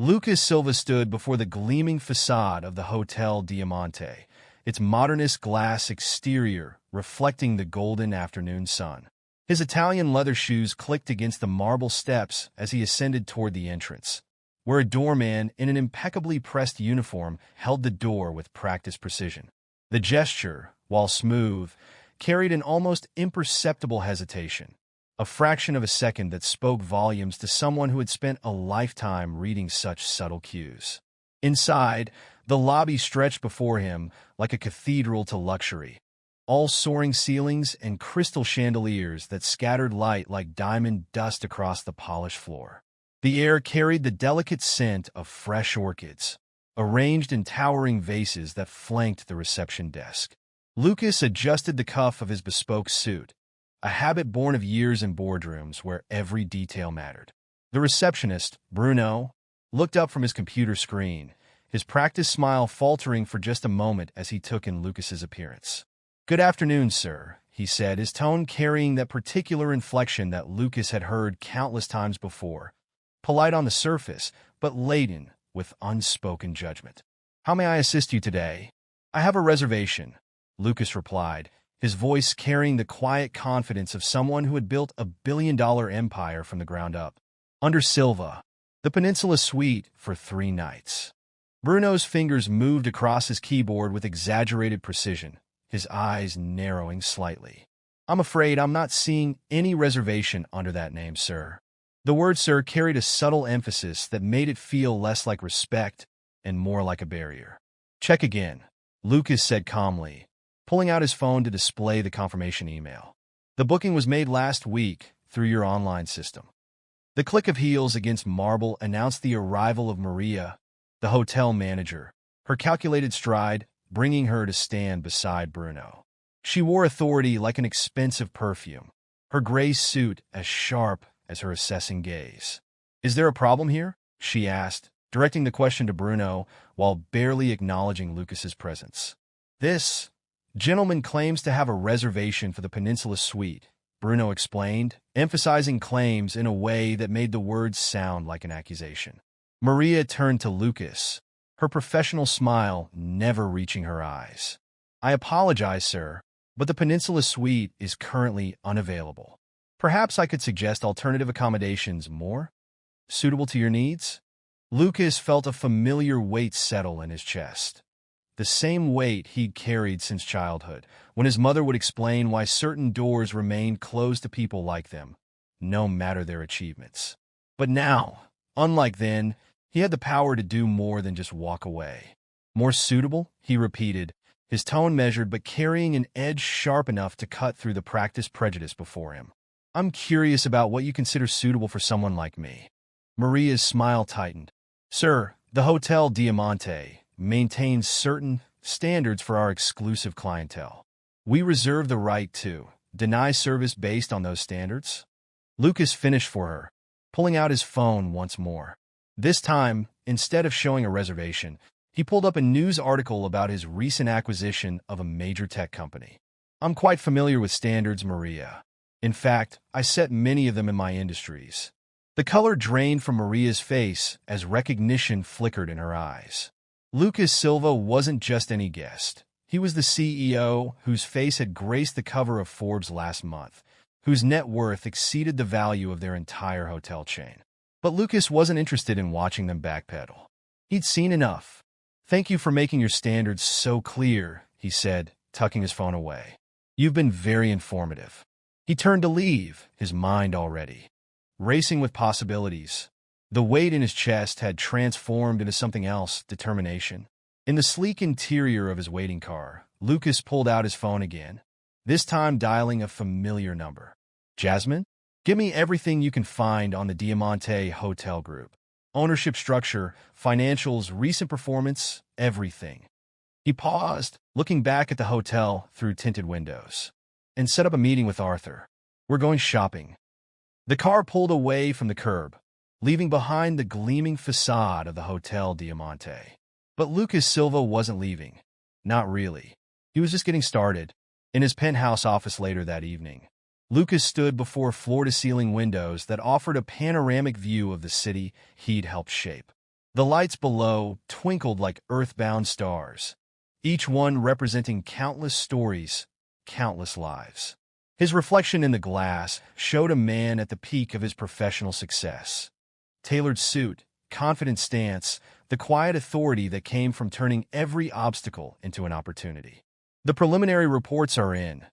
Lucas Silva stood before the gleaming facade of the Hotel Diamante, its modernist glass exterior reflecting the golden afternoon sun. His Italian leather shoes clicked against the marble steps as he ascended toward the entrance, where a doorman in an impeccably pressed uniform held the door with practiced precision. The gesture, while smooth, carried an almost imperceptible hesitation, a fraction of a second that spoke volumes to someone who had spent a lifetime reading such subtle cues. Inside, the lobby stretched before him like a cathedral to luxury, all soaring ceilings and crystal chandeliers that scattered light like diamond dust across the polished floor. The air carried the delicate scent of fresh orchids, arranged in towering vases that flanked the reception desk. Lucas adjusted the cuff of his bespoke suit, a habit born of years in boardrooms where every detail mattered. The receptionist, Bruno, looked up from his computer screen, his practiced smile faltering for just a moment as he took in Lucas's appearance. "Good afternoon, sir," he said, his tone carrying that particular inflection that Lucas had heard countless times before, polite on the surface, but laden with unspoken judgment. "How may I assist you today?" "I have a reservation," Lucas replied, his voice carrying the quiet confidence of someone who had built a billion-dollar empire from the ground up. "Under Silva, the Peninsula Suite for 3 nights." Bruno's fingers moved across his keyboard with exaggerated precision, his eyes narrowing slightly. "I'm afraid I'm not seeing any reservation under that name, sir." The word "sir" carried a subtle emphasis that made it feel less like respect and more like a barrier. "Check again," Lucas said calmly, pulling out his phone to display the confirmation email. "The booking was made last week through your online system." The click of heels against marble announced the arrival of Maria, the hotel manager, her calculated stride bringing her to stand beside Bruno. She wore authority like an expensive perfume, her gray suit as sharp as her assessing gaze. "Is there a problem here?" she asked, directing the question to Bruno while barely acknowledging Lucas's presence. "This gentleman claims to have a reservation for the Peninsula Suite," Bruno explained, emphasizing claims in a way that made the words sound like an accusation. Maria turned to Lucas, her professional smile never reaching her eyes. "I apologize, sir, but the Peninsula Suite is currently unavailable. Perhaps I could suggest alternative accommodations more suitable to your needs?" Lucas felt a familiar weight settle in his chest. The same weight he'd carried since childhood, when his mother would explain why certain doors remained closed to people like them, no matter their achievements. But now, unlike then, he had the power to do more than just walk away. "More suitable?" he repeated, his tone measured but carrying an edge sharp enough to cut through the practiced prejudice before him. "I'm curious about what you consider suitable for someone like me." Maria's smile tightened. "Sir, the Hotel Diamante maintains certain standards for our exclusive clientele. We reserve the right to deny service based on those standards." Lucas finished for her, pulling out his phone once more. This time, instead of showing a reservation, he pulled up a news article about his recent acquisition of a major tech company. "I'm quite familiar with standards, Maria. In fact, I set many of them in my industries." The color drained from Maria's face as recognition flickered in her eyes. Lucas Silva wasn't just any guest. He was the CEO whose face had graced the cover of Forbes last month, whose net worth exceeded the value of their entire hotel chain. But Lucas wasn't interested in watching them backpedal. He'd seen enough. "Thank you for making your standards so clear," he said, tucking his phone away. "You've been very informative." He turned to leave, his mind already racing with possibilities. The weight in his chest had transformed into something else, determination. In the sleek interior of his waiting car, Lucas pulled out his phone again, this time dialing a familiar number. "Jasmine? Give me everything you can find on the Diamante Hotel Group. Ownership structure, financials, recent performance, everything." He paused, looking back at the hotel through tinted windows. "And set up a meeting with Arthur. We're going shopping." The car pulled away from the curb, leaving behind the gleaming facade of the Hotel Diamante. But Lucas Silva wasn't leaving. Not really. He was just getting started. In his penthouse office later that evening, Lucas stood before floor-to-ceiling windows that offered a panoramic view of the city he'd helped shape. The lights below twinkled like earthbound stars, each one representing countless stories, countless lives. His reflection in the glass showed a man at the peak of his professional success. Tailored suit, confident stance, the quiet authority that came from turning every obstacle into an opportunity. The preliminary reports are in,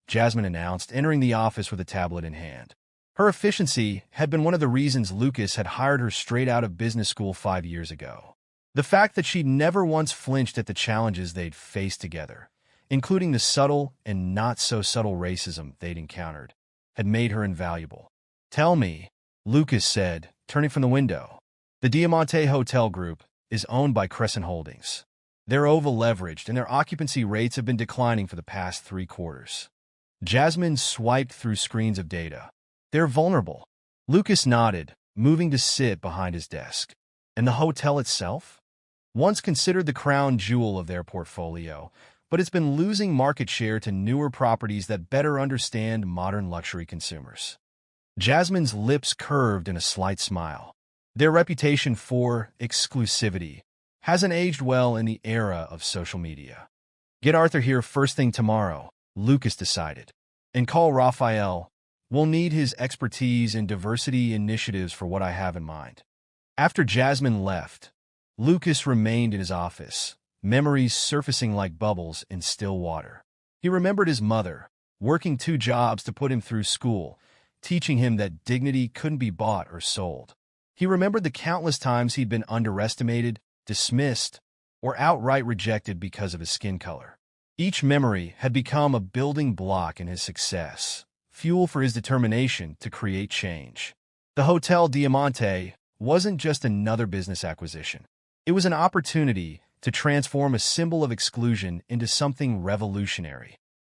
Jasmine announced, entering the office with a tablet in hand. Her efficiency had been one of the reasons Lucas had hired her straight out of business school 5 years ago. The fact that she'd never once flinched at the challenges they'd faced together, including the subtle and not-so-subtle racism they'd encountered, had made her invaluable. "Tell me," Lucas said, turning from the window. "The Diamante Hotel Group is owned by Crescent Holdings. They're over-leveraged, and their occupancy rates have been declining for the past 3 quarters." Jasmine swiped through screens of data. "They're vulnerable." Lucas nodded, moving to sit behind his desk. "And the hotel itself? Once considered the crown jewel of their portfolio, but it's been losing market share to newer properties that better understand modern luxury consumers." Jasmine's lips curved in a slight smile. "Their reputation for exclusivity hasn't aged well in the era of social media. Get Arthur here first thing tomorrow," Lucas decided. "And call Raphael. We'll need his expertise in diversity initiatives for what I have in mind." After Jasmine left, Lucas remained in his office, memories surfacing like bubbles in still water. He remembered his mother, working 2 jobs to put him through school, teaching him that dignity couldn't be bought or sold. He remembered the countless times he'd been underestimated, dismissed, or outright rejected because of his skin color. Each memory had become a building block in his success, fuel for his determination to create change. The Hotel Diamante wasn't just another business acquisition. It was an opportunity to transform a symbol of exclusion into something revolutionary.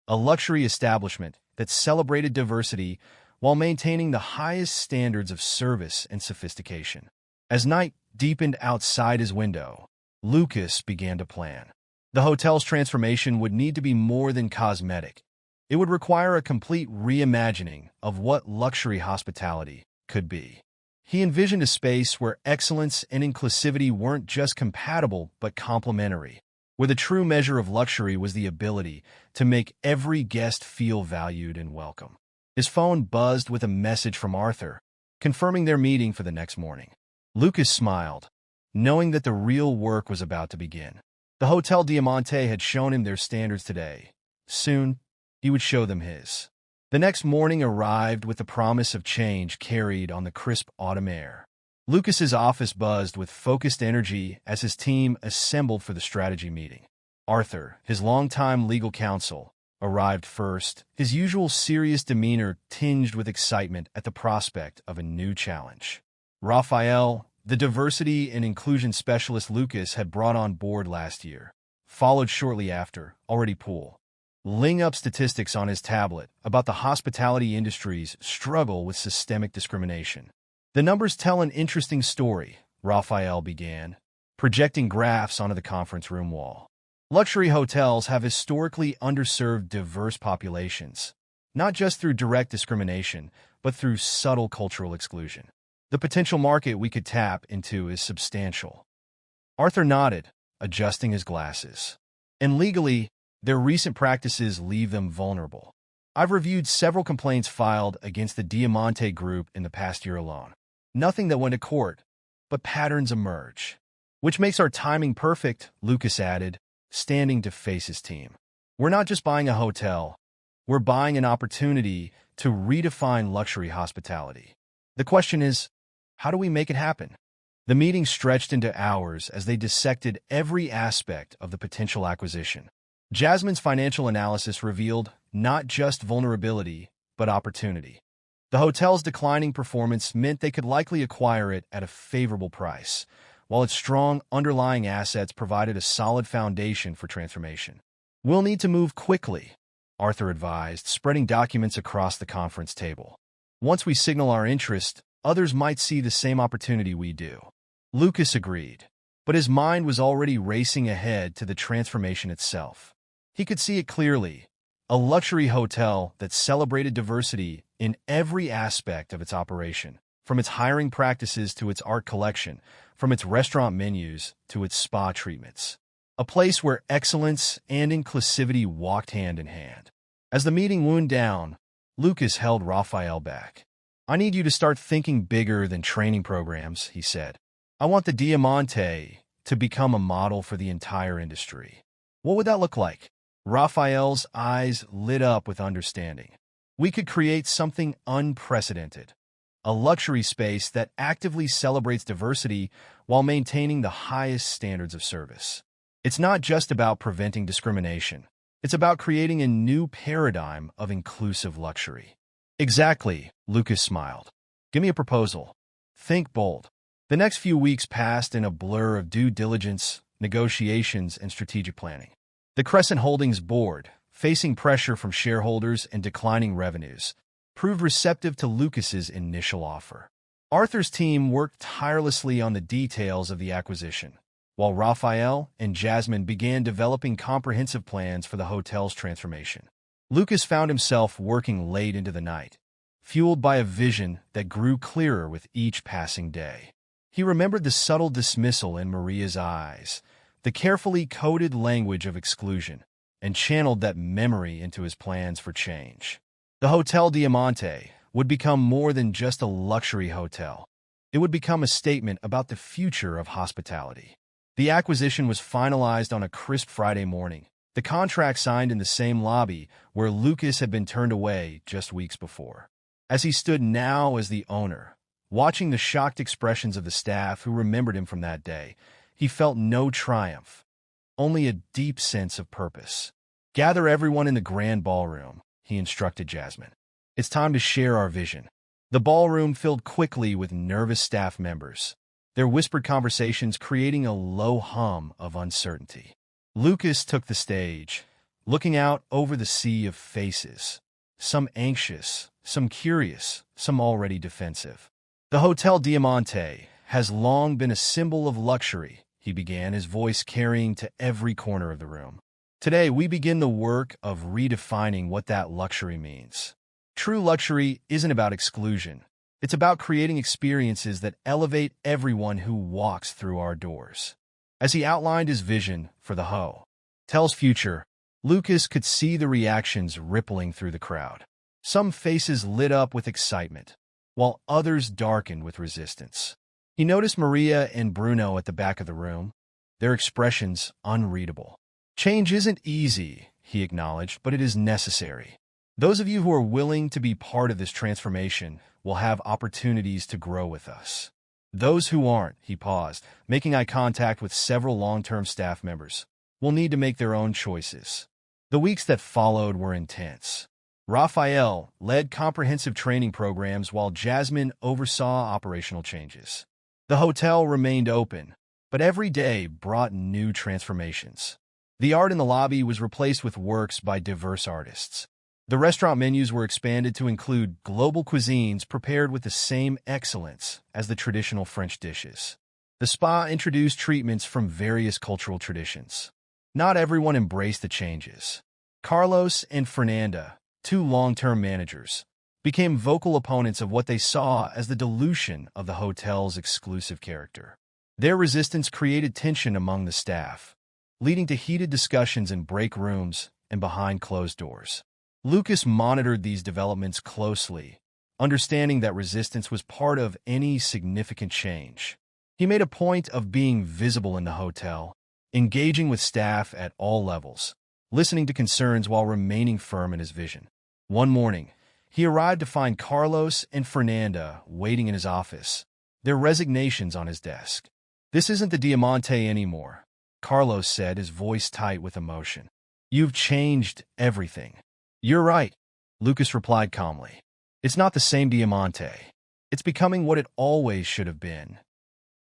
A luxury establishment that celebrated diversity while maintaining the highest standards of service and sophistication. As night deepened outside his window, Lucas began to plan. The hotel's transformation would need to be more than cosmetic. It would require a complete reimagining of what luxury hospitality could be. He envisioned a space where excellence and inclusivity weren't just compatible but complementary, where the true measure of luxury was the ability to make every guest feel valued and welcome. His phone buzzed with a message from Arthur, confirming their meeting for the next morning. Lucas smiled, knowing that the real work was about to begin. The Hotel Diamante had shown him their standards today. Soon, he would show them his. The next morning arrived with the promise of change carried on the crisp autumn air. Lucas's office buzzed with focused energy as his team assembled for the strategy meeting. Arthur, his longtime legal counsel, arrived first, his usual serious demeanor tinged with excitement at the prospect of a new challenge. Raphael, the diversity and inclusion specialist Lucas had brought on board last year, followed shortly after, already pulling up statistics on his tablet about the hospitality industry's struggle with systemic discrimination. "The numbers tell an interesting story," Raphael began, projecting graphs onto the conference room wall. "Luxury hotels have historically underserved diverse populations, not just through direct discrimination, but through subtle cultural exclusion. The potential market we could tap into is substantial." Arthur nodded, adjusting his glasses. "And legally, their recent practices leave them vulnerable. I've reviewed several complaints filed against the Diamante Group in the past year alone. Nothing that went to court, but patterns emerge. Which makes our timing perfect," Lucas added, standing to face his team. "We're not just buying a hotel. We're buying an opportunity to redefine luxury hospitality. The question is, how do we make it happen?" The meeting stretched into hours as they dissected every aspect of the potential acquisition. Jasmine's financial analysis revealed not just vulnerability, but opportunity. The hotel's declining performance meant they could likely acquire it at a favorable price, while its strong underlying assets provided a solid foundation for transformation. "We'll need to move quickly," Arthur advised, spreading documents across the conference table. "Once we signal our interest, others might see the same opportunity we do." Lucas agreed, but his mind was already racing ahead to the transformation itself. He could see it clearly, a luxury hotel that celebrated diversity in every aspect of its operation. from its hiring practices to its art collection, from its restaurant menus to its spa treatments. A place where excellence and inclusivity walked hand in hand. As the meeting wound down, Lucas held Raphael back. "I need you to start thinking bigger than training programs," he said. "I want the Diamante to become a model for the entire industry." "What would that look like?" Raphael's eyes lit up with understanding. "We could create something unprecedented. A luxury space that actively celebrates diversity while maintaining the highest standards of service. It's not just about preventing discrimination. It's about creating a new paradigm of inclusive luxury." "Exactly," Lucas smiled. "Give me a proposal. Think bold." The next few weeks passed in a blur of due diligence, negotiations, and strategic planning. The Crescent Holdings board, facing pressure from shareholders and declining revenues, proved receptive to Lucas's initial offer. Arthur's team worked tirelessly on the details of the acquisition, while Raphael and Jasmine began developing comprehensive plans for the hotel's transformation. Lucas found himself working late into the night, fueled by a vision that grew clearer with each passing day. He remembered the subtle dismissal in Maria's eyes, the carefully coded language of exclusion, and channeled that memory into his plans for change. The Hotel Diamante would become more than just a luxury hotel. It would become a statement about the future of hospitality. The acquisition was finalized on a crisp Friday morning, the contract signed in the same lobby where Lucas had been turned away just weeks before. As he stood now as the owner, watching the shocked expressions of the staff who remembered him from that day, he felt no triumph, only a deep sense of purpose. "Gather everyone in the grand ballroom," he instructed Jasmine. "It's time to share our vision." The ballroom filled quickly with nervous staff members, their whispered conversations creating a low hum of uncertainty. Lucas took the stage, looking out over the sea of faces, some anxious, some curious, some already defensive. "The Hotel Diamante has long been a symbol of luxury," he began, his voice carrying to every corner of the room. "Today, we begin the work of redefining what that luxury means. True luxury isn't about exclusion. It's about creating experiences that elevate everyone who walks through our doors." As he outlined his vision for the hotel's future, Lucas could see the reactions rippling through the crowd. Some faces lit up with excitement, while others darkened with resistance. He noticed Maria and Bruno at the back of the room, their expressions unreadable. "Change isn't easy," he acknowledged, "but it is necessary. Those of you who are willing to be part of this transformation will have opportunities to grow with us. Those who aren't," he paused, making eye contact with several long-term staff members, "will need to make their own choices." The weeks that followed were intense. Raphael led comprehensive training programs while Jasmine oversaw operational changes. The hotel remained open, but every day brought new transformations. The art in the lobby was replaced with works by diverse artists. The restaurant menus were expanded to include global cuisines prepared with the same excellence as the traditional French dishes. The spa introduced treatments from various cultural traditions. Not everyone embraced the changes. Carlos and Fernanda, two long-term managers, became vocal opponents of what they saw as the dilution of the hotel's exclusive character. Their resistance created tension among the staff, leading to heated discussions in break rooms and behind closed doors. Lucas monitored these developments closely, understanding that resistance was part of any significant change. He made a point of being visible in the hotel, engaging with staff at all levels, listening to concerns while remaining firm in his vision. One morning, he arrived to find Carlos and Fernanda waiting in his office, their resignations on his desk. "This isn't the Diamante anymore," Carlos said, his voice tight with emotion. "You've changed everything." "You're right," Lucas replied calmly. "It's not the same Diamante. It's becoming what it always should have been."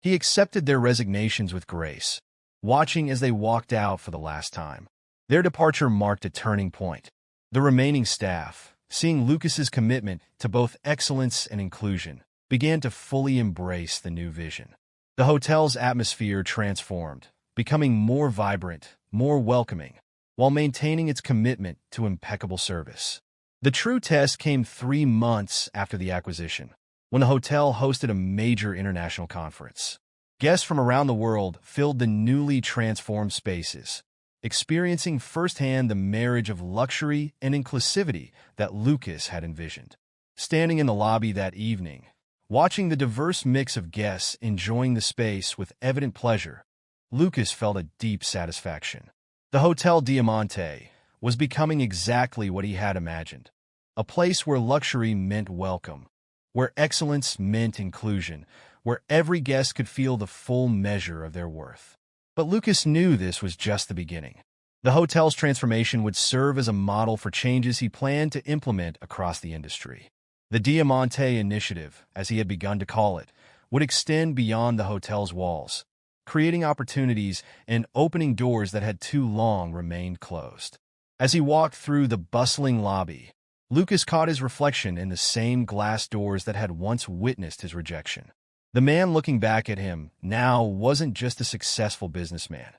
He accepted their resignations with grace, watching as they walked out for the last time. Their departure marked a turning point. The remaining staff, seeing Lucas's commitment to both excellence and inclusion, began to fully embrace the new vision. The hotel's atmosphere transformed, becoming more vibrant, more welcoming, while maintaining its commitment to impeccable service. The true test came 3 months after the acquisition. when the hotel hosted a major international conference. Guests from around the world filled the newly transformed spaces, experiencing firsthand the marriage of luxury and inclusivity that Lucas had envisioned. Standing in the lobby that evening, watching the diverse mix of guests enjoying the space with evident pleasure, Lucas felt a deep satisfaction. The Hotel Diamante was becoming exactly what he had imagined, a place where luxury meant welcome, where excellence meant inclusion, where every guest could feel the full measure of their worth. But Lucas knew this was just the beginning. The hotel's transformation would serve as a model for changes he planned to implement across the industry. The Diamante Initiative, as he had begun to call it, would extend beyond the hotel's walls, creating opportunities and opening doors that had too long remained closed. As he walked through the bustling lobby, Lucas caught his reflection in the same glass doors that had once witnessed his rejection. The man looking back at him now wasn't just a successful businessman.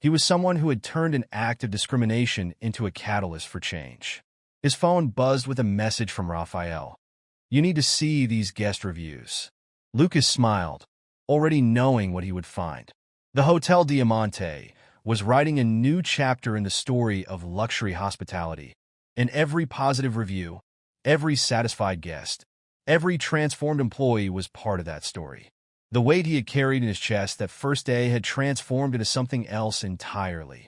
He was someone who had turned an act of discrimination into a catalyst for change. His phone buzzed with a message from Raphael. "You need to see these guest reviews." Lucas smiled, already knowing what he would find. The Hotel Diamante was writing a new chapter in the story of luxury hospitality. In every positive review, every satisfied guest, every transformed employee was part of that story. The weight he had carried in his chest that first day had transformed into something else entirely.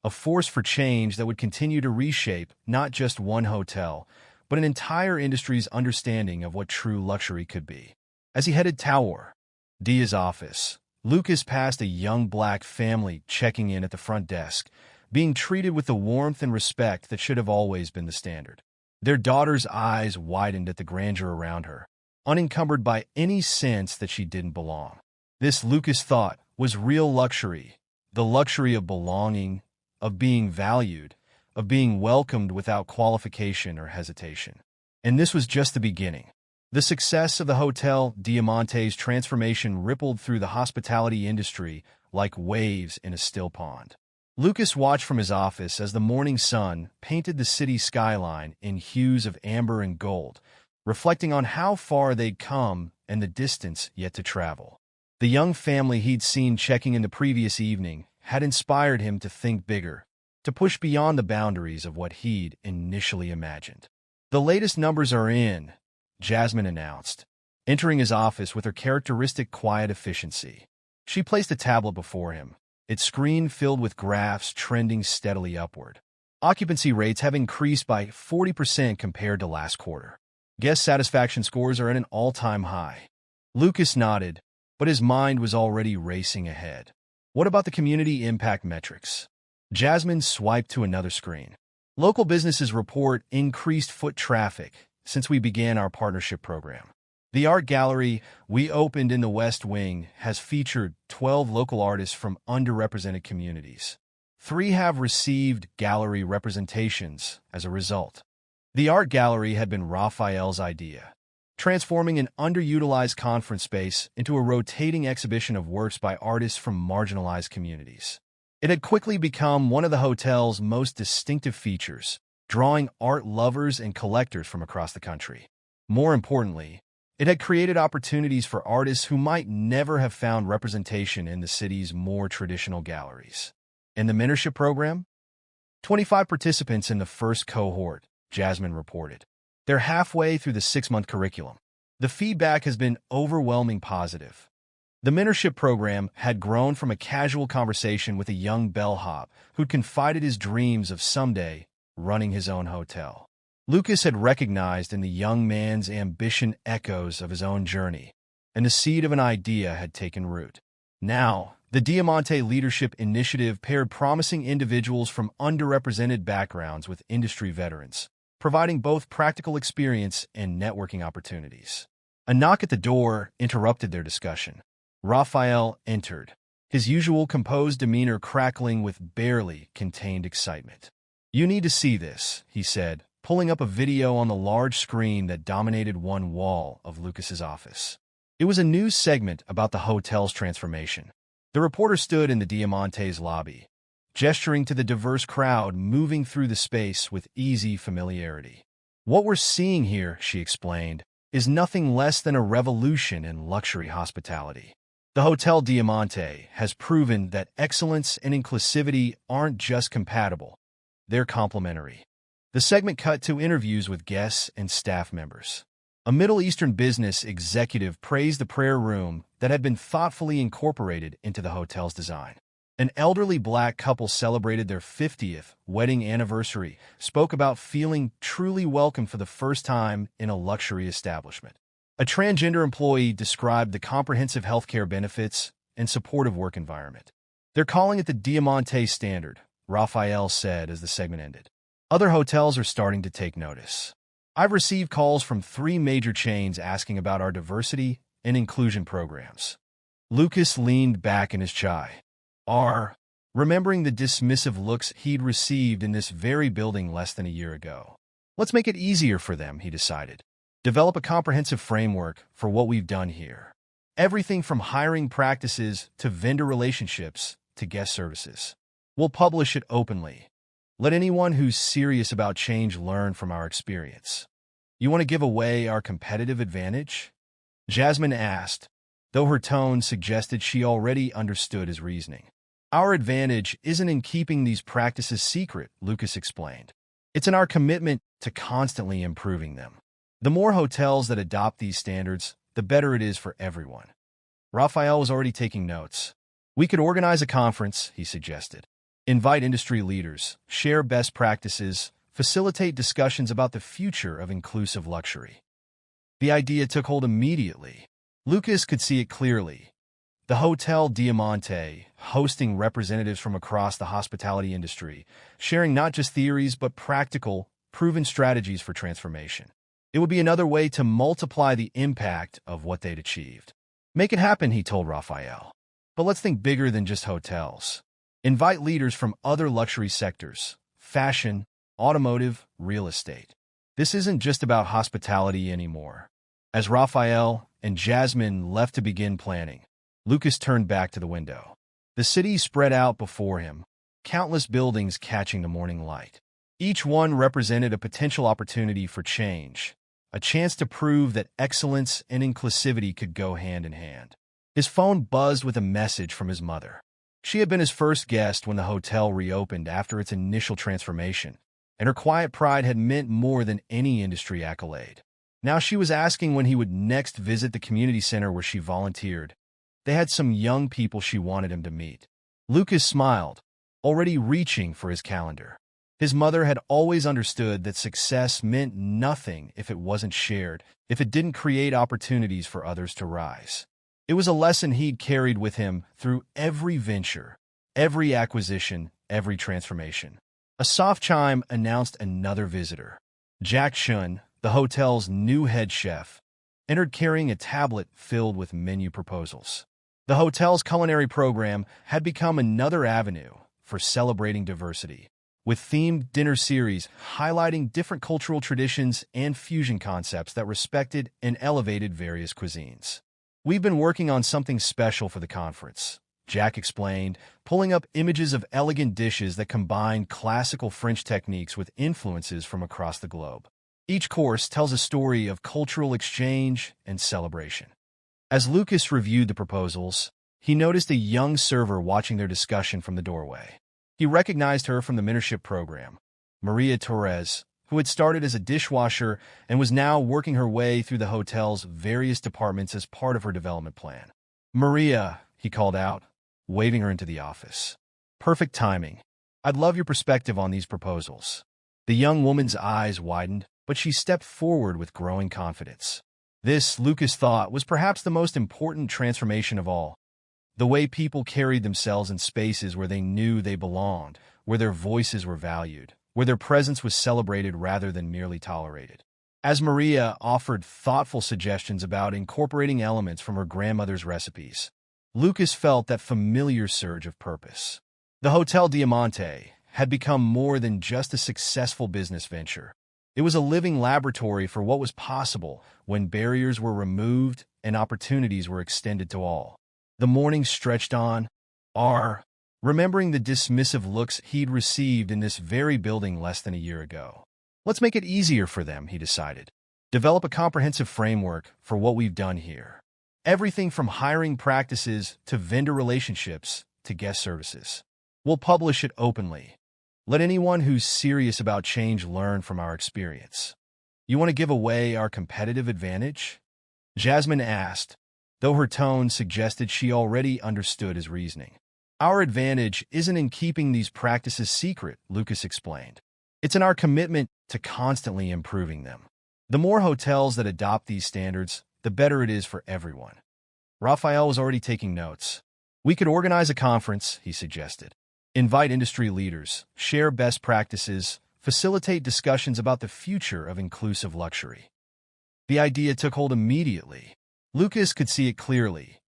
A force for change that would continue to reshape not just one hotel, but an entire industry's understanding of what true luxury could be. As he headed toward Dia's office, Lucas passed a young black family checking in at the front desk, being treated with the warmth and respect that should have always been the standard. Their daughter's eyes widened at the grandeur around her, unencumbered by any sense that she didn't belong. This, Lucas thought, was real luxury, the luxury of belonging, of being valued, of being welcomed without qualification or hesitation. And this was just the beginning. The success of the Hotel Diamante's transformation rippled through the hospitality industry like waves in a still pond. Lucas watched from his office as the morning sun painted the city skyline in hues of amber and gold, reflecting on how far they'd come and the distance yet to travel. The young family he'd seen checking in the previous evening had inspired him to think bigger, to push beyond the boundaries of what he'd initially imagined. "The latest numbers are in," Jasmine announced, entering his office with her characteristic quiet efficiency. She placed a tablet before him, its screen filled with graphs trending steadily upward. Occupancy rates have increased by 40% compared to last quarter. Guest satisfaction scores are at an all-time high. Lucas nodded, but his mind was already racing ahead. "What about the community impact metrics?" Jasmine swiped to another screen. "Local businesses report increased foot traffic since we began our partnership program. The art gallery we opened in the West Wing has featured 12 local artists from underrepresented communities. 3 have received gallery representations as a result." The art gallery had been Raphael's idea, transforming an underutilized conference space into a rotating exhibition of works by artists from marginalized communities. It had quickly become one of the hotel's most distinctive features, drawing art lovers and collectors from across the country. More importantly, it had created opportunities for artists who might never have found representation in the city's more traditional galleries. In the mentorship program, 25 participants in the first cohort, Jasmine reported. They're halfway through the 6-month curriculum. The feedback has been overwhelmingly positive. The mentorship program had grown from a casual conversation with a young bellhop who'd confided his dreams of someday running his own hotel. Lucas had recognized in the young man's ambition echoes of his own journey, and the seed of an idea had taken root. Now, the Diamante Leadership Initiative paired promising individuals from underrepresented backgrounds with industry veterans, providing both practical experience and networking opportunities. A knock at the door interrupted their discussion. Raphael entered, his usual composed demeanor crackling with barely contained excitement. "You need to see this," he said, pulling up a video on the large screen that dominated one wall of Lucas's office. It was a news segment about the hotel's transformation. The reporter stood in the Diamante's lobby, gesturing to the diverse crowd moving through the space with easy familiarity. "What we're seeing here," she explained, is nothing less than a revolution in luxury hospitality. The Hotel Diamante has proven that excellence and inclusivity aren't just compatible, they're complementary. The segment cut to interviews with guests and staff members. A Middle Eastern business executive praised the prayer room that had been thoughtfully incorporated into the hotel's design. An elderly black couple celebrated their 50th wedding anniversary, spoke about feeling truly welcome for the first time in a luxury establishment. A transgender employee described the comprehensive healthcare benefits and supportive work environment. They're calling it the Diamante standard, Raphael said as the segment ended. Other hotels are starting to take notice. I've received calls from 3 major chains asking about our diversity and inclusion programs. Lucas leaned back in his chai. Remembering the dismissive looks he'd received in this very building less than a year ago. Let's make it easier for them, he decided. Develop a comprehensive framework for what we've done here. Everything from hiring practices to vendor relationships to guest services. We'll publish it openly. Let anyone who's serious about change learn from our experience. You want to give away our competitive advantage? Jasmine asked, though her tone suggested she already understood his reasoning. Our advantage isn't in keeping these practices secret, Lucas explained. It's in our commitment to constantly improving them. The more hotels that adopt these standards, the better it is for everyone. Raphael was already taking notes. We could organize a conference, he suggested. Invite industry leaders, share best practices, facilitate discussions about the future of inclusive luxury. The idea took hold immediately. Lucas could see it clearly. The Hotel Diamante, hosting representatives from across the hospitality industry, sharing not just theories but practical, proven strategies for transformation. It would be another way to multiply the impact of what they'd achieved. Make it happen, he told Raphael. But let's think bigger than just hotels. Invite leaders from other luxury sectors, fashion, automotive, real estate. This isn't just about hospitality anymore. As Raphael and Jasmine left to begin planning, Lucas turned back to the window. The city spread out before him, countless buildings catching the morning light. Each one represented a potential opportunity for change, a chance to prove that excellence and inclusivity could go hand in hand. His phone buzzed with a message from his mother. She had been his first guest when the hotel reopened after its initial transformation, and her quiet pride had meant more than any industry accolade. Now she was asking when he would next visit the community center where she volunteered. They had some young people she wanted him to meet. Lucas smiled, already reaching for his calendar. His mother had always understood that success meant nothing if it wasn't shared, if it didn't create opportunities for others to rise. It was a lesson he'd carried with him through every venture, every acquisition, every transformation. A soft chime announced another visitor. Jack Shun, the hotel's new head chef, entered carrying a tablet filled with menu proposals. The hotel's culinary program had become another avenue for celebrating diversity, with themed dinner series highlighting different cultural traditions and fusion concepts that respected and elevated various cuisines. We've been working on something special for the conference, Jack explained, pulling up images of elegant dishes that combine classical French techniques with influences from across the globe. Each course tells a story of cultural exchange and celebration. As Lucas reviewed the proposals, he noticed a young server watching their discussion from the doorway. He recognized her from the mentorship program, Maria Torres, who had started as a dishwasher and was now working her way through the hotel's various departments as part of her development plan. "Maria," he called out, waving her into the office. "Perfect timing. I'd love your perspective on these proposals." The young woman's eyes widened, but she stepped forward with growing confidence. This, Lucas thought, was perhaps the most important transformation of all. The way people carried themselves in spaces where they knew they belonged, where their voices were valued, where their presence was celebrated rather than merely tolerated. As Maria offered thoughtful suggestions about incorporating elements from her grandmother's recipes, Lucas felt that familiar surge of purpose. The Hotel Diamante had become more than just a successful business venture. It was a living laboratory for what was possible when barriers were removed and opportunities were extended to all. The morning stretched on, remembering the dismissive looks he'd received in this very building less than a year ago. Let's make it easier for them, he decided. Develop a comprehensive framework for what we've done here. Everything from hiring practices to vendor relationships to guest services. We'll publish it openly. Let anyone who's serious about change learn from our experience. You want to give away our competitive advantage? Jasmine asked, though her tone suggested she already understood his reasoning. Our advantage isn't in keeping these practices secret, Lucas explained. It's in our commitment to constantly improving them. The more hotels that adopt these standards, the better it is for everyone. Raphael was already taking notes. We could organize a conference, he suggested. Invite industry leaders, share best practices, facilitate discussions about the future of inclusive luxury. The idea took hold immediately. Lucas could see it clearly.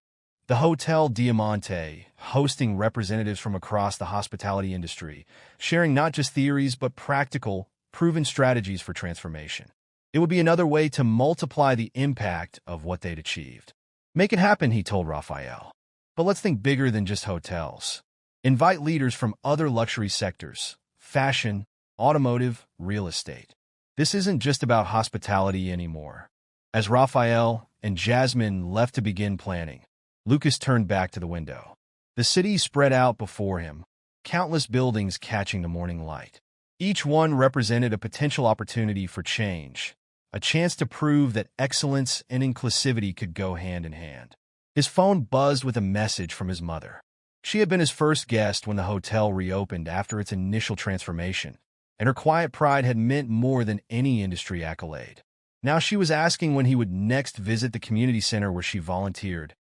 The Hotel Diamante, hosting representatives from across the hospitality industry, sharing not just theories but practical, proven strategies for transformation. It would be another way to multiply the impact of what they'd achieved. Make it happen, he told Raphael. But let's think bigger than just hotels. Invite leaders from other luxury sectors, fashion, automotive, real estate. This isn't just about hospitality anymore. As Raphael and Jasmine left to begin planning, Lucas turned back to the window. The city spread out before him, countless buildings catching the morning light. Each one represented a potential opportunity for change, a chance to prove that excellence and inclusivity could go hand in hand. His phone buzzed with a message from his mother. She had been his first guest when the hotel reopened after its initial transformation, and her quiet pride had meant more than any industry accolade. Now she was asking when he would next visit the community center where she volunteered.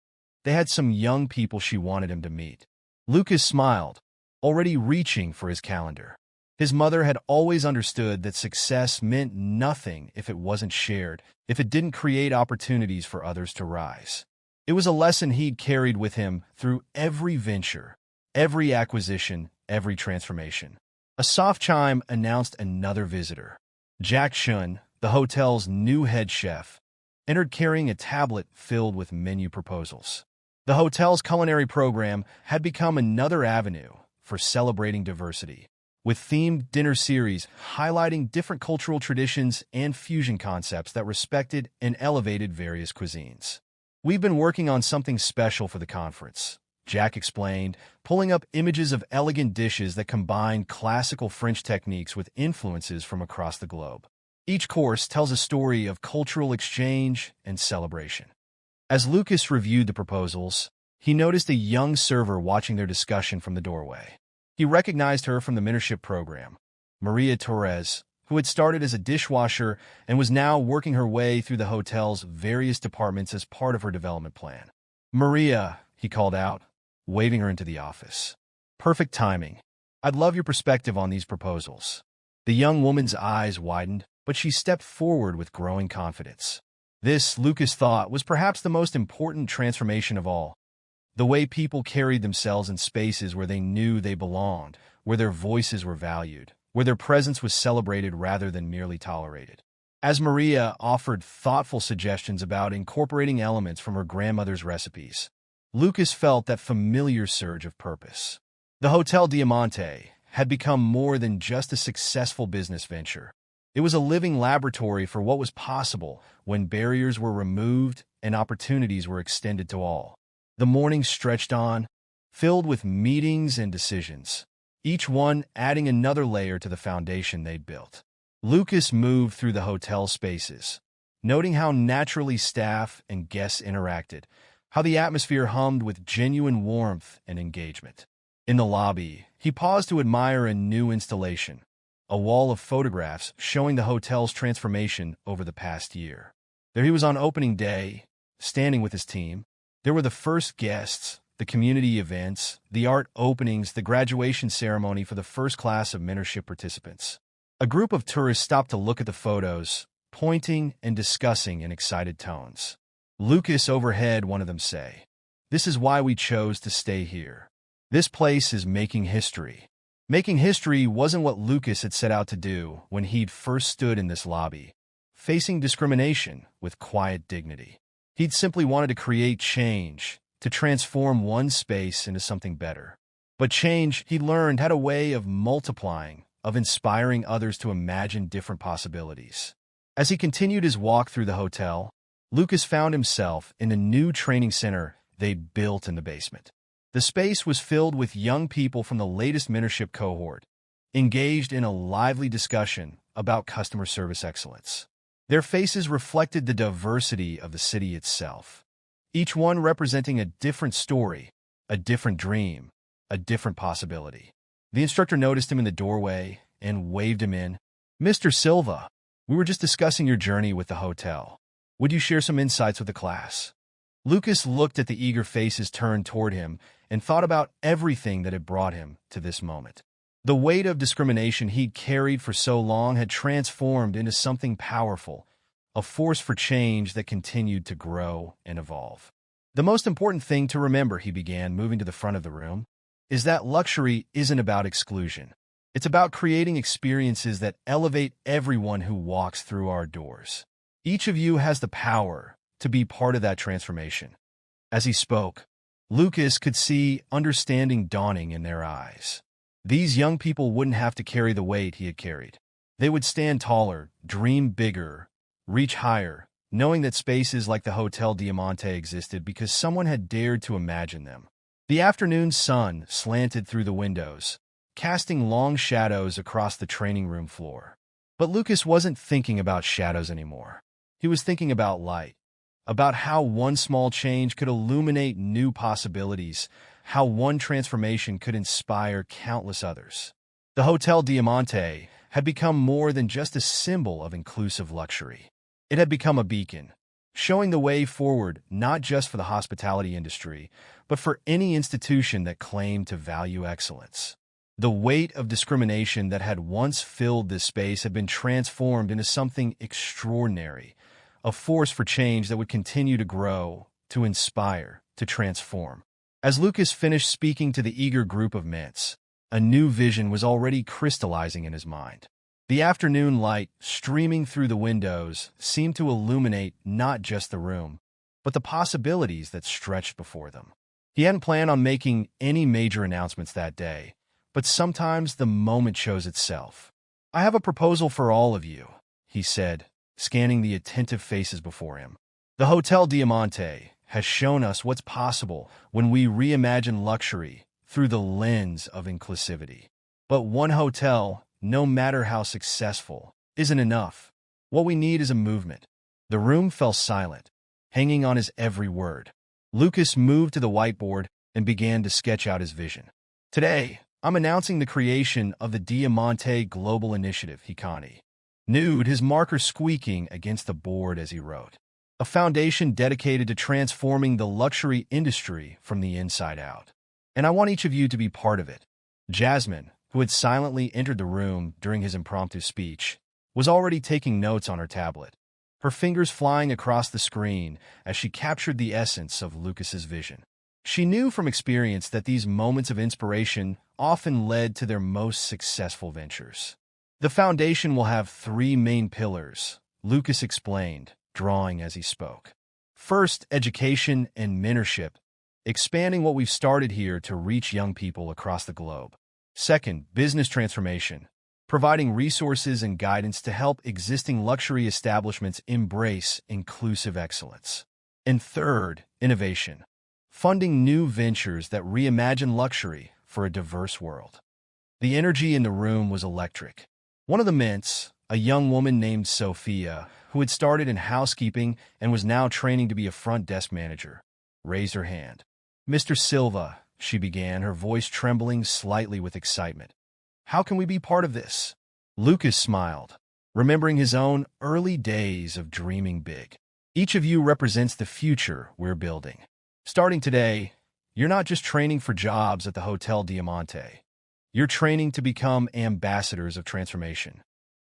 They had some young people she wanted him to meet. Lucas smiled, already reaching for his calendar. His mother had always understood that success meant nothing if it wasn't shared, if it didn't create opportunities for others to rise. It was a lesson he'd carried with him through every venture, every acquisition, every transformation. A soft chime announced another visitor. Jack Shun, the hotel's new head chef, entered carrying a tablet filled with menu proposals. The hotel's culinary program had become another avenue for celebrating diversity, with themed dinner series highlighting different cultural traditions and fusion concepts that respected and elevated various cuisines. We've been working on something special for the conference, Jack explained, pulling up images of elegant dishes that combine classical French techniques with influences from across the globe. Each course tells a story of cultural exchange and celebration. As Lucas reviewed the proposals, he noticed a young server watching their discussion from the doorway. He recognized her from the mentorship program, Maria Torres, who had started as a dishwasher and was now working her way through the hotel's various departments as part of her development plan. "Maria," he called out, waving her into the office. "Perfect timing. I'd love your perspective on these proposals." The young woman's eyes widened, but she stepped forward with growing confidence. This, Lucas thought, was perhaps the most important transformation of all. The way people carried themselves in spaces where they knew they belonged, where their voices were valued, where their presence was celebrated rather than merely tolerated. As Maria offered thoughtful suggestions about incorporating elements from her grandmother's recipes, Lucas felt that familiar surge of purpose. The Hotel Diamante had become more than just a successful business venture. It was a living laboratory for what was possible when barriers were removed and opportunities were extended to all. The morning stretched on, filled with meetings and decisions, each one adding another layer to the foundation they'd built. Lucas moved through the hotel spaces, noting how naturally staff and guests interacted, how the atmosphere hummed with genuine warmth and engagement. In the lobby, he paused to admire a new installation, a wall of photographs showing the hotel's transformation over the past year. There he was on opening day, standing with his team. There were the first guests, the community events, the art openings, the graduation ceremony for the first class of mentorship participants. A group of tourists stopped to look at the photos, pointing and discussing in excited tones. Lucas overheard one of them say, "This is why we chose to stay here. This place is making history." Making history wasn't what Lucas had set out to do when he'd first stood in this lobby, facing discrimination with quiet dignity. He'd simply wanted to create change, to transform one space into something better. But change, he learned, had a way of multiplying, of inspiring others to imagine different possibilities. As he continued his walk through the hotel, Lucas found himself in a new training center they'd built in the basement. The space was filled with young people from the latest mentorship cohort, engaged in a lively discussion about customer service excellence. Their faces reflected the diversity of the city itself, each one representing a different story, a different dream, a different possibility. The instructor noticed him in the doorway and waved him in. "Mr. Silva, we were just discussing your journey with the hotel. Would you share some insights with the class?" Lucas looked at the eager faces turned toward him and thought about everything that had brought him to this moment. The weight of discrimination he'd carried for so long had transformed into something powerful, a force for change that continued to grow and evolve. "The most important thing to remember," he began, moving to the front of the room, "is that luxury isn't about exclusion. It's about creating experiences that elevate everyone who walks through our doors. Each of you has the power to be part of that transformation." As he spoke, Lucas could see understanding dawning in their eyes. These young people wouldn't have to carry the weight he had carried. They would stand taller, dream bigger, reach higher, knowing that spaces like the Hotel Diamante existed because someone had dared to imagine them. The afternoon sun slanted through the windows, casting long shadows across the training room floor. But Lucas wasn't thinking about shadows anymore. He was thinking about light, about how one small change could illuminate new possibilities, how one transformation could inspire countless others. The Hotel Diamante had become more than just a symbol of inclusive luxury. It had become a beacon, showing the way forward not just for the hospitality industry, but for any institution that claimed to value excellence. The weight of discrimination that had once filled this space had been transformed into something extraordinary, a force for change that would continue to grow, to inspire, to transform. As Lucas finished speaking to the eager group of Mints, a new vision was already crystallizing in his mind. The afternoon light streaming through the windows seemed to illuminate not just the room, but the possibilities that stretched before them. He hadn't planned on making any major announcements that day, but sometimes the moment shows itself. "I have a proposal for all of you," he said, scanning the attentive faces before him. "The Hotel Diamante has shown us what's possible when we reimagine luxury through the lens of inclusivity. But one hotel, no matter how successful, isn't enough. What we need is a movement." The room fell silent, hanging on his every word. Lucas moved to the whiteboard and began to sketch out his vision. "Today, I'm announcing the creation of the Diamante Global Initiative," he continued, his marker squeaking against the board as he wrote. "A foundation dedicated to transforming the luxury industry from the inside out. And I want each of you to be part of it." Jasmine, who had silently entered the room during his impromptu speech, was already taking notes on her tablet, her fingers flying across the screen as she captured the essence of Lucas's vision. She knew from experience that these moments of inspiration often led to their most successful ventures. "The foundation will have 3 main pillars," Lucas explained, drawing as he spoke. "First, education and mentorship, expanding what we've started here to reach young people across the globe. Second, business transformation, providing resources and guidance to help existing luxury establishments embrace inclusive excellence. And third, innovation, funding new ventures that reimagine luxury for a diverse world." The energy in the room was electric. One of the Mints, a young woman named Sophia, who had started in housekeeping and was now training to be a front desk manager, raised her hand. "Mr. Silva," she began, her voice trembling slightly with excitement, "how can we be part of this?" Lucas smiled, remembering his own early days of dreaming big. "Each of you represents the future we're building. Starting today, you're not just training for jobs at the Hotel Diamante. You're training to become ambassadors of transformation."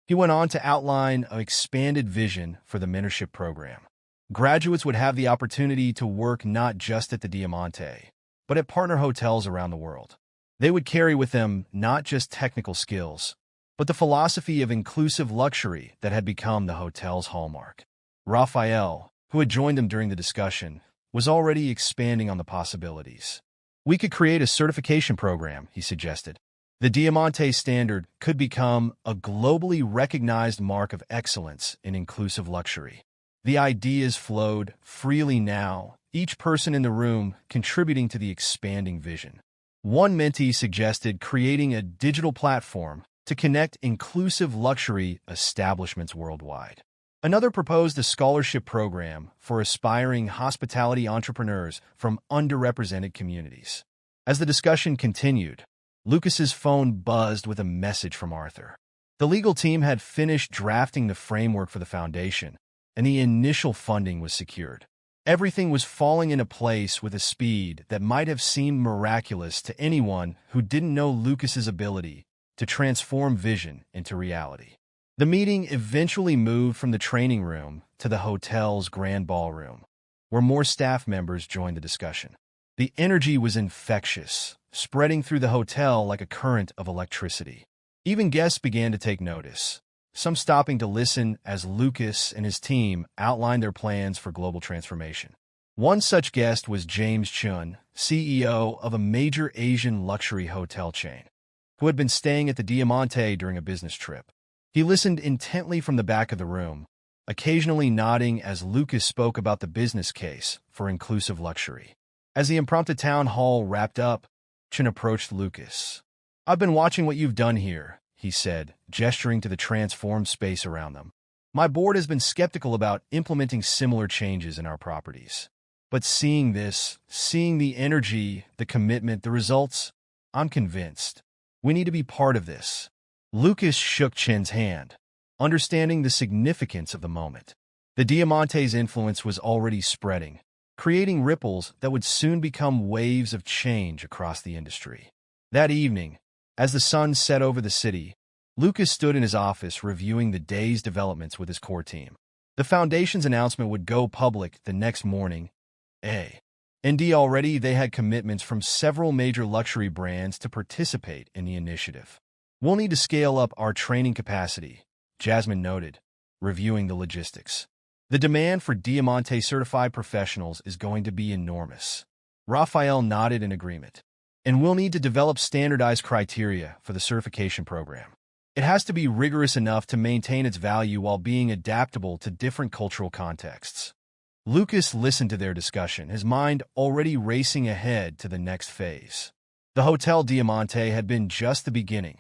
He went on to outline an expanded vision for the mentorship program. Graduates would have the opportunity to work not just at the Diamante, but at partner hotels around the world. They would carry with them not just technical skills, but the philosophy of inclusive luxury that had become the hotel's hallmark. Raphael, who had joined them during the discussion, was already expanding on the possibilities. "We could create a certification program," he suggested. The Diamante standard could become a globally recognized mark of excellence in inclusive luxury. The ideas flowed freely now, each person in the room contributing to the expanding vision. One mentee suggested creating a digital platform to connect inclusive luxury establishments worldwide. Another proposed a scholarship program for aspiring hospitality entrepreneurs from underrepresented communities. As the discussion continued, Lucas's phone buzzed with a message from Arthur. The legal team had finished drafting the framework for the foundation, and the initial funding was secured. Everything was falling into place with a speed that might have seemed miraculous to anyone who didn't know Lucas's ability to transform vision into reality. The meeting eventually moved from the training room to the hotel's grand ballroom, where more staff members joined the discussion. The energy was infectious, spreading through the hotel like a current of electricity. Even guests began to take notice, some stopping to listen as Lucas and his team outlined their plans for global transformation. One such guest was James Chun, CEO of a major Asian luxury hotel chain, who had been staying at the Diamante during a business trip. He listened intently from the back of the room, occasionally nodding as Lucas spoke about the business case for inclusive luxury. As the impromptu town hall wrapped up, Chun approached Lucas. "I've been watching what you've done here," he said, gesturing to the transformed space around them. "My board has been skeptical about implementing similar changes in our properties. But seeing this, seeing the energy, the commitment, the results, I'm convinced. We need to be part of this." Lucas shook Chen's hand, understanding the significance of the moment. The Diamante's influence was already spreading, creating ripples that would soon become waves of change across the industry. That evening, as the sun set over the city, Lucas stood in his office reviewing the day's developments with his core team. The foundation's announcement would go public the next morning. Indeed, already they had commitments from several major luxury brands to participate in the initiative. "We'll need to scale up our training capacity," Jasmine noted, reviewing the logistics. "The demand for Diamante-certified professionals is going to be enormous." Raphael nodded in agreement. "And we'll need to develop standardized criteria for the certification program. It has to be rigorous enough to maintain its value while being adaptable to different cultural contexts." Lucas listened to their discussion, his mind already racing ahead to the next phase. The Hotel Diamante had been just the beginning,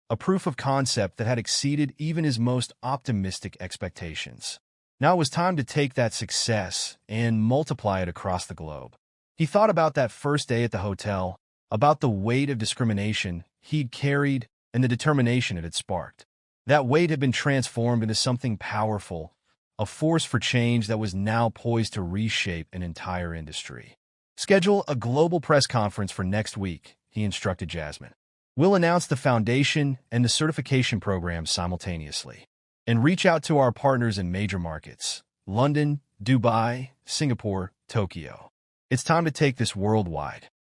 a proof of concept that had exceeded even his most optimistic expectations. Now it was time to take that success and multiply it across the globe. He thought about that first day at the hotel, about the weight of discrimination he'd carried and the determination it had sparked. That weight had been transformed into something powerful, a force for change that was now poised to reshape an entire industry. "Schedule a global press conference for next week," he instructed Jasmine. "We'll announce the foundation and the certification program simultaneously. And reach out to our partners in major markets: London, Dubai, Singapore, Tokyo. It's time to take this worldwide."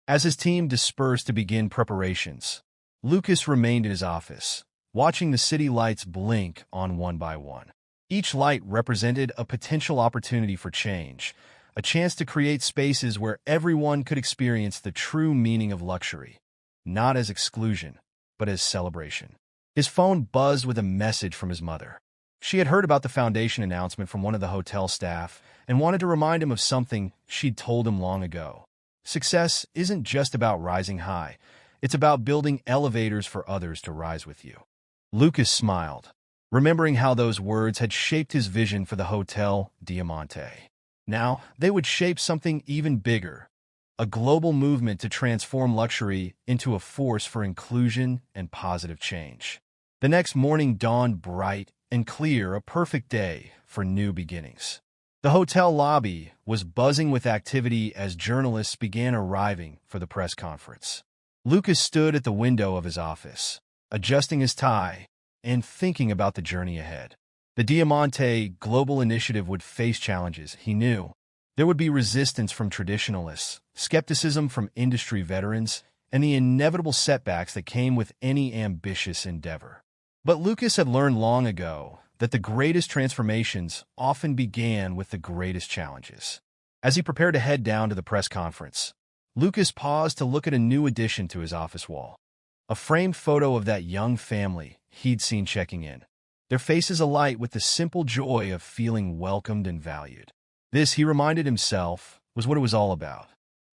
As his team dispersed to begin preparations, Lucas remained in his office, watching the city lights blink on one by one. Each light represented a potential opportunity for change, a chance to create spaces where everyone could experience the true meaning of luxury, not as exclusion, but as celebration. His phone buzzed with a message from his mother. She had heard about the foundation announcement from one of the hotel staff and wanted to remind him of something she'd told him long ago. Success isn't just about rising high. It's about building elevators for others to rise with you. Lucas smiled, remembering how those words had shaped his vision for the Hotel Diamante. Now, they would shape something even bigger, a global movement to transform luxury into a force for inclusion and positive change. The next morning dawned bright and clear, a perfect day for new beginnings. The hotel lobby was buzzing with activity as journalists began arriving for the press conference. Lucas stood at the window of his office, adjusting his tie and thinking about the journey ahead. The Diamante Global Initiative would face challenges, he knew. There would be resistance from traditionalists, skepticism from industry veterans, and the inevitable setbacks that came with any ambitious endeavor. But Lucas had learned long ago that the greatest transformations often began with the greatest challenges. As he prepared to head down to the press conference, Lucas paused to look at a new addition to his office wall. a framed photo of that young family he'd seen checking in, their faces alight with the simple joy of feeling welcomed and valued. This, he reminded himself, was what it was all about.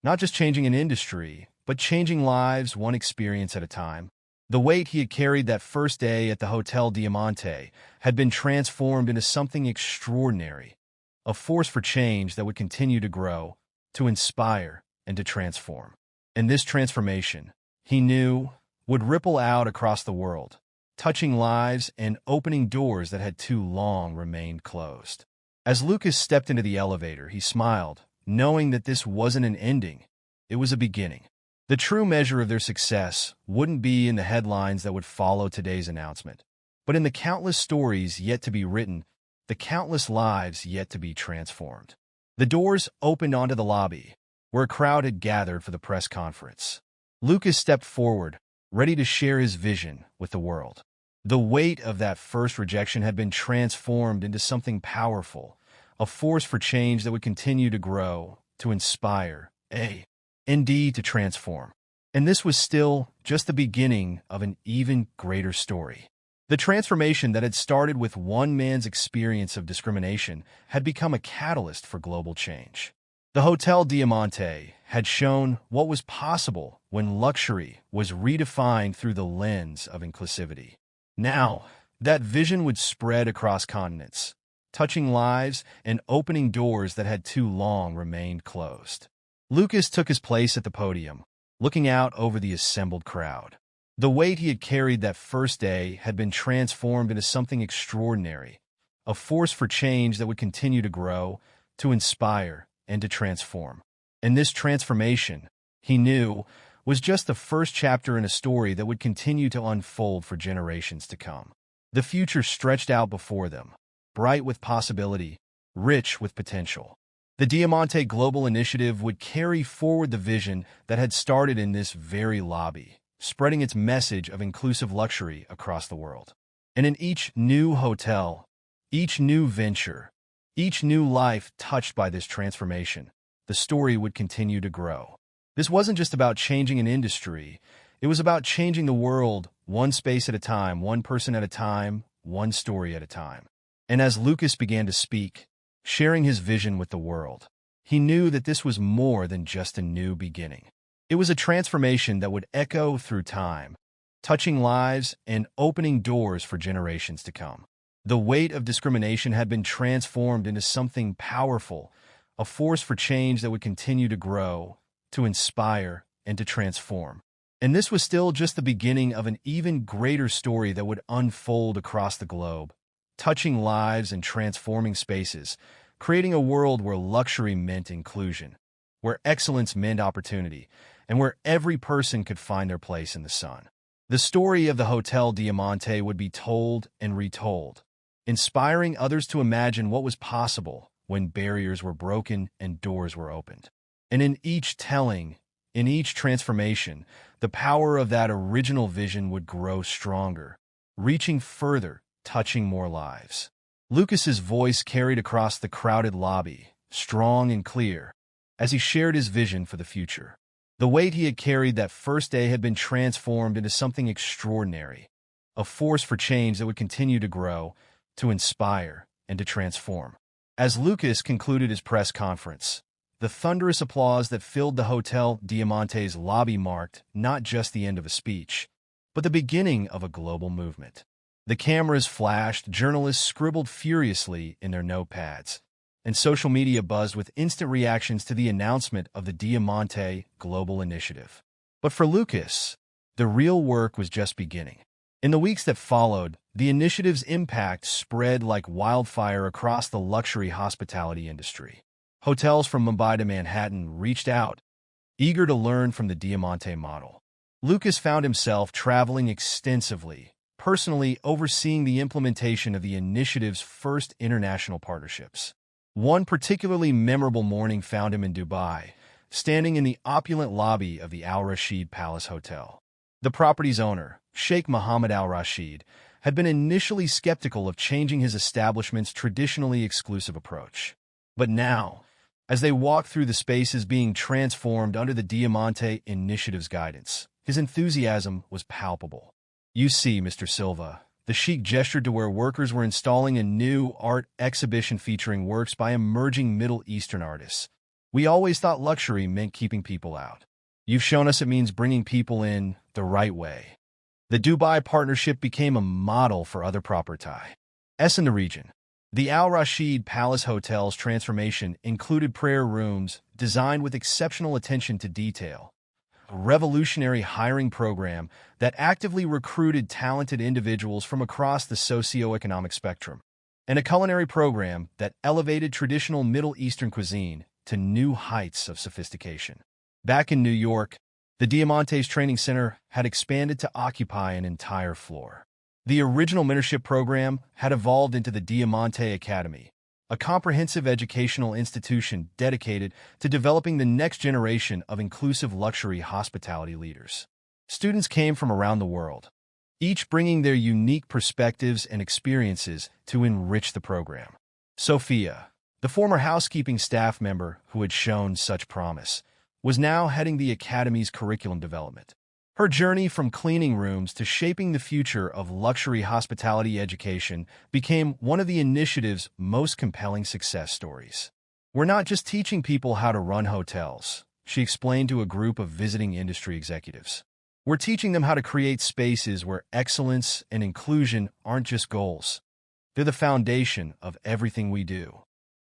Not just changing an industry, but changing lives one experience at a time. The weight he had carried that first day at the Hotel Diamante had been transformed into something extraordinary, a force for change that would continue to grow, to inspire, and to transform. And this transformation, he knew, would ripple out across the world, touching lives and opening doors that had too long remained closed. As Lucas stepped into the elevator, he smiled, knowing that this wasn't an ending, it was a beginning. The true measure of their success wouldn't be in the headlines that would follow today's announcement, but in the countless stories yet to be written, the countless lives yet to be transformed. The doors opened onto the lobby, where a crowd had gathered for the press conference. Lucas stepped forward, ready to share his vision with the world. The weight of that first rejection had been transformed into something powerful, a force for change that would continue to grow, to inspire, indeed to transform. And this was still just the beginning of an even greater story. The transformation that had started with one man's experience of discrimination had become a catalyst for global change. The Hotel Diamante had shown what was possible when luxury was redefined through the lens of inclusivity. Now, that vision would spread across continents, touching lives and opening doors that had too long remained closed. Lucas took his place at the podium, looking out over the assembled crowd. The weight he had carried that first day had been transformed into something extraordinary, a force for change that would continue to grow, to inspire, and to transform. And this transformation, he knew, was just the first chapter in a story that would continue to unfold for generations to come. The future stretched out before them, bright with possibility, rich with potential. The Diamante Global Initiative would carry forward the vision that had started in this very lobby, spreading its message of inclusive luxury across the world. And in each new hotel, each new venture, each new life touched by this transformation, the story would continue to grow. This wasn't just about changing an industry, it was about changing the world, one space at a time, one person at a time, one story at a time. And as Lucas began to speak, sharing his vision with the world, he knew that this was more than just a new beginning. It was a transformation that would echo through time, touching lives and opening doors for generations to come. The weight of discrimination had been transformed into something powerful, a force for change that would continue to grow, to inspire, and to transform. And this was still just the beginning of an even greater story that would unfold across the globe, touching lives and transforming spaces, creating a world where luxury meant inclusion, where excellence meant opportunity, and where every person could find their place in the sun. The story of the Hotel Diamante would be told and retold, inspiring others to imagine what was possible when barriers were broken and doors were opened. And in each telling, in each transformation, the power of that original vision would grow stronger, reaching further, touching more lives. Lucas's voice carried across the crowded lobby, strong and clear, as he shared his vision for the future. The weight he had carried that first day had been transformed into something extraordinary, a force for change that would continue to grow, to inspire, and to transform. As Lucas concluded his press conference, the thunderous applause that filled the Hotel Diamante's lobby marked not just the end of a speech, but the beginning of a global movement. The cameras flashed, journalists scribbled furiously in their notepads, and social media buzzed with instant reactions to the announcement of the Diamante Global Initiative. But for Lucas, the real work was just beginning. In the weeks that followed, the initiative's impact spread like wildfire across the luxury hospitality industry. Hotels from Mumbai to Manhattan reached out, eager to learn from the Diamante model. Lucas found himself traveling extensively, personally overseeing the implementation of the initiative's first international partnerships. One particularly memorable morning found him in Dubai, standing in the opulent lobby of the Al Rashid Palace Hotel. The property's owner, Sheikh Mohammed Al Rashid, had been initially skeptical of changing his establishment's traditionally exclusive approach. But now, as they walked through the spaces being transformed under the Diamante Initiative's guidance, His enthusiasm was palpable. "You see, Mr. Silva," the sheik gestured to where workers were installing a new art exhibition featuring works by emerging Middle Eastern artists. "We always thought luxury meant keeping people out. You've shown us it means bringing people in the right way." The Dubai partnership became a model for other properties in the region. The Al Rashid Palace Hotel's transformation included prayer rooms designed with exceptional attention to detail, a revolutionary hiring program that actively recruited talented individuals from across the socioeconomic spectrum, and a culinary program that elevated traditional Middle Eastern cuisine to new heights of sophistication. Back in New York, the Diamante's training center had expanded to occupy an entire floor. The original mentorship program had evolved into the Diamante Academy, a comprehensive educational institution dedicated to developing the next generation of inclusive luxury hospitality leaders. Students came from around the world, each bringing their unique perspectives and experiences to enrich the program. Sophia, the former housekeeping staff member who had shown such promise, was now heading the Academy's curriculum development. Her journey from cleaning rooms to shaping the future of luxury hospitality education became one of the initiative's most compelling success stories. "We're not just teaching people how to run hotels," she explained to a group of visiting industry executives. "We're teaching them how to create spaces where excellence and inclusion aren't just goals. They're the foundation of everything we do."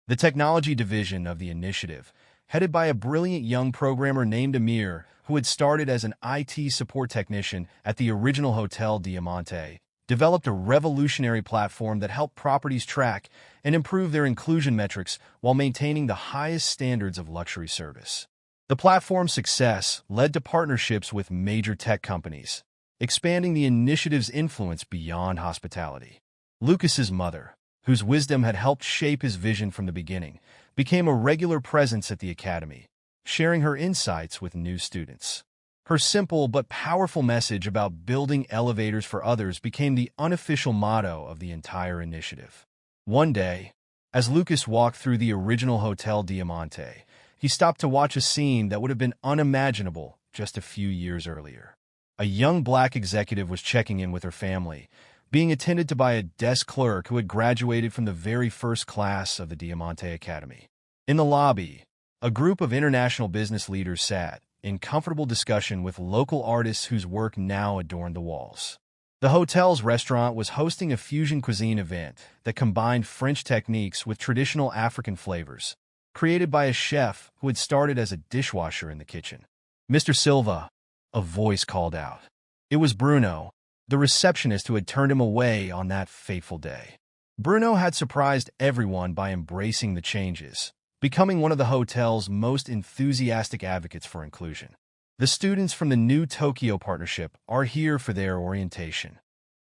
The technology division of the initiative, headed by a brilliant young programmer named Amir, who had started as an IT support technician at the original Hotel Diamante, developed a revolutionary platform that helped properties track and improve their inclusion metrics while maintaining the highest standards of luxury service. The platform's success led to partnerships with major tech companies, expanding the initiative's influence beyond hospitality. Lucas's mother, whose wisdom had helped shape his vision from the beginning, became a regular presence at the Academy, sharing her insights with new students. Her simple but powerful message about building elevators for others became the unofficial motto of the entire initiative. One day, as Lucas walked through the original Hotel Diamante, he stopped to watch a scene that would have been unimaginable just a few years earlier. A young black executive was checking in with her family, being attended to by a desk clerk who had graduated from the very first class of the Diamante Academy. In the lobby, a group of international business leaders sat in comfortable discussion with local artists whose work now adorned the walls. The hotel's restaurant was hosting a fusion cuisine event that combined French techniques with traditional African flavors, created by a chef who had started as a dishwasher in the kitchen. "Mr. Silva," a voice called out. It was Bruno, the receptionist who had turned him away on that fateful day. Bruno had surprised everyone by embracing the changes, becoming one of the hotel's most enthusiastic advocates for inclusion. "The students from the new Tokyo partnership are here for their orientation."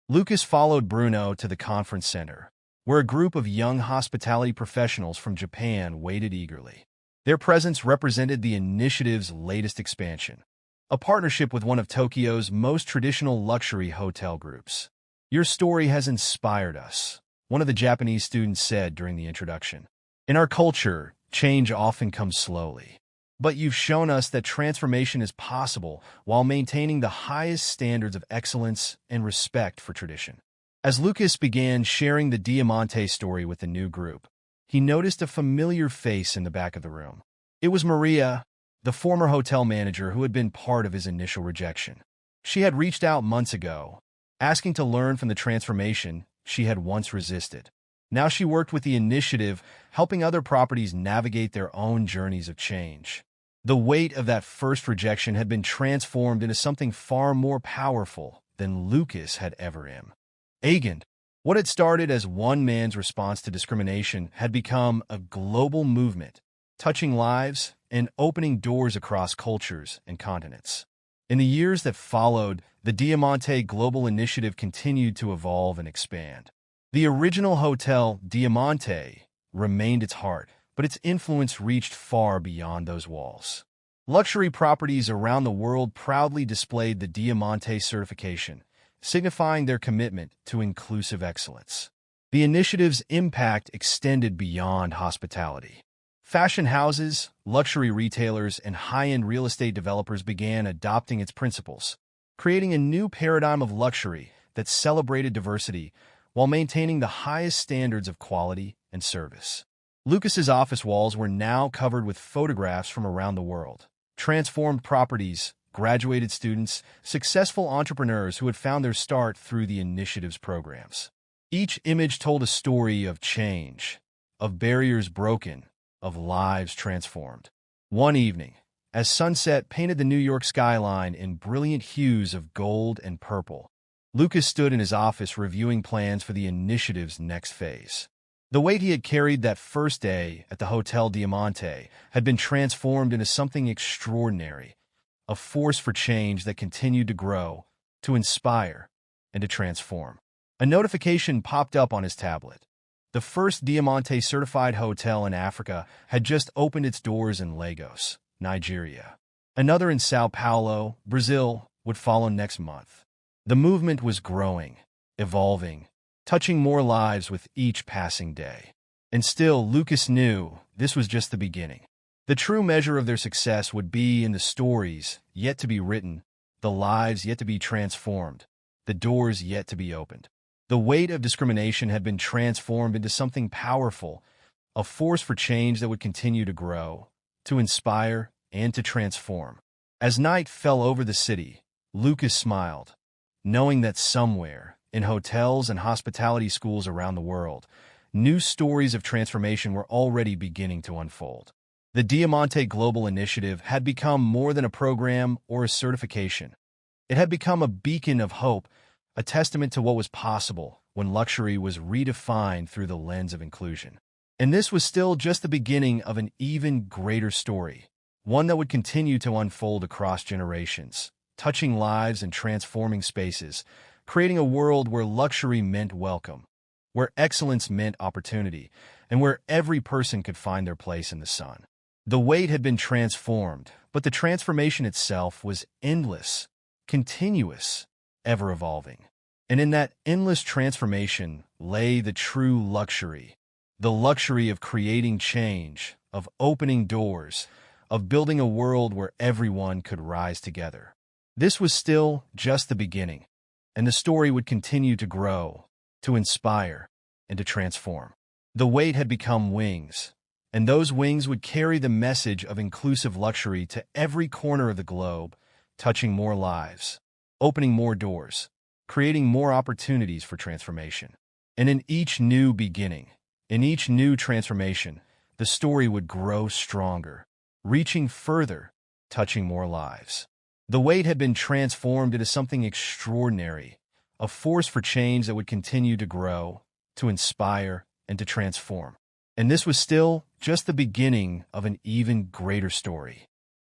Lucas followed Bruno to the conference center, where a group of young hospitality professionals from Japan waited eagerly. Their presence represented the initiative's latest expansion, a partnership with one of Tokyo's most traditional luxury hotel groups. "Your story has inspired us," one of the Japanese students said during the introduction. "In our culture, change often comes slowly. But you've shown us that transformation is possible while maintaining the highest standards of excellence and respect for tradition." As Lucas began sharing the Diamante story with the new group, he noticed a familiar face in the back of the room. It was Maria, the former hotel manager who had been part of his initial rejection. She had reached out months ago, asking to learn from the transformation she had once resisted. Now she worked with the initiative, helping other properties navigate their own journeys of change. The weight of that first rejection had been transformed into something far more powerful than Lucas had ever imagined. What had started as one man's response to discrimination had become a global movement, touching lives and opening doors across cultures and continents. In the years that followed, the Diamante Global Initiative continued to evolve and expand. The original Hotel Diamante remained its heart, but its influence reached far beyond those walls. Luxury properties around the world proudly displayed the Diamante certification, signifying their commitment to inclusive excellence. The initiative's impact extended beyond hospitality. Fashion houses, luxury retailers, and high-end real estate developers began adopting its principles, creating a new paradigm of luxury that celebrated diversity while maintaining the highest standards of quality and service. Lucas's office walls were now covered with photographs from around the world. Transformed properties, graduated students, successful entrepreneurs who had found their start through the initiative's programs. Each image told a story of change, of barriers broken, of lives transformed. One evening, as sunset painted the New York skyline in brilliant hues of gold and purple, Lucas stood in his office reviewing plans for the initiative's next phase. The weight he had carried that first day at the Hotel Diamante had been transformed into something extraordinary, a force for change that continued to grow, to inspire, and to transform. A notification popped up on his tablet. The first Diamante-certified hotel in Africa had just opened its doors in Lagos, Nigeria. Another in Sao Paulo, Brazil, would follow next month. The movement was growing, evolving, touching more lives with each passing day. And still, Lucas knew this was just the beginning. The true measure of their success would be in the stories yet to be written, the lives yet to be transformed, the doors yet to be opened. The weight of discrimination had been transformed into something powerful, a force for change that would continue to grow, to inspire, and to transform. As night fell over the city, Lucas smiled, knowing that somewhere, in hotels and hospitality schools around the world, new stories of transformation were already beginning to unfold. The Diamante Global Initiative had become more than a program or a certification. It had become a beacon of hope, a testament to what was possible when luxury was redefined through the lens of inclusion. And this was still just the beginning of an even greater story, one that would continue to unfold across generations, touching lives and transforming spaces, creating a world where luxury meant welcome, where excellence meant opportunity, and where every person could find their place in the sun. The weight had been transformed, but the transformation itself was endless, continuous, ever-evolving. And in that endless transformation lay the true luxury, the luxury of creating change, of opening doors, of building a world where everyone could rise together. This was still just the beginning, and the story would continue to grow, to inspire, and to transform. The weight had become wings, and those wings would carry the message of inclusive luxury to every corner of the globe, touching more lives, opening more doors, creating more opportunities for transformation. And in each new beginning, in each new transformation, the story would grow stronger, reaching further, touching more lives. The weight had been transformed into something extraordinary, a force for change that would continue to grow, to inspire, and to transform. And this was still just the beginning of an even greater story.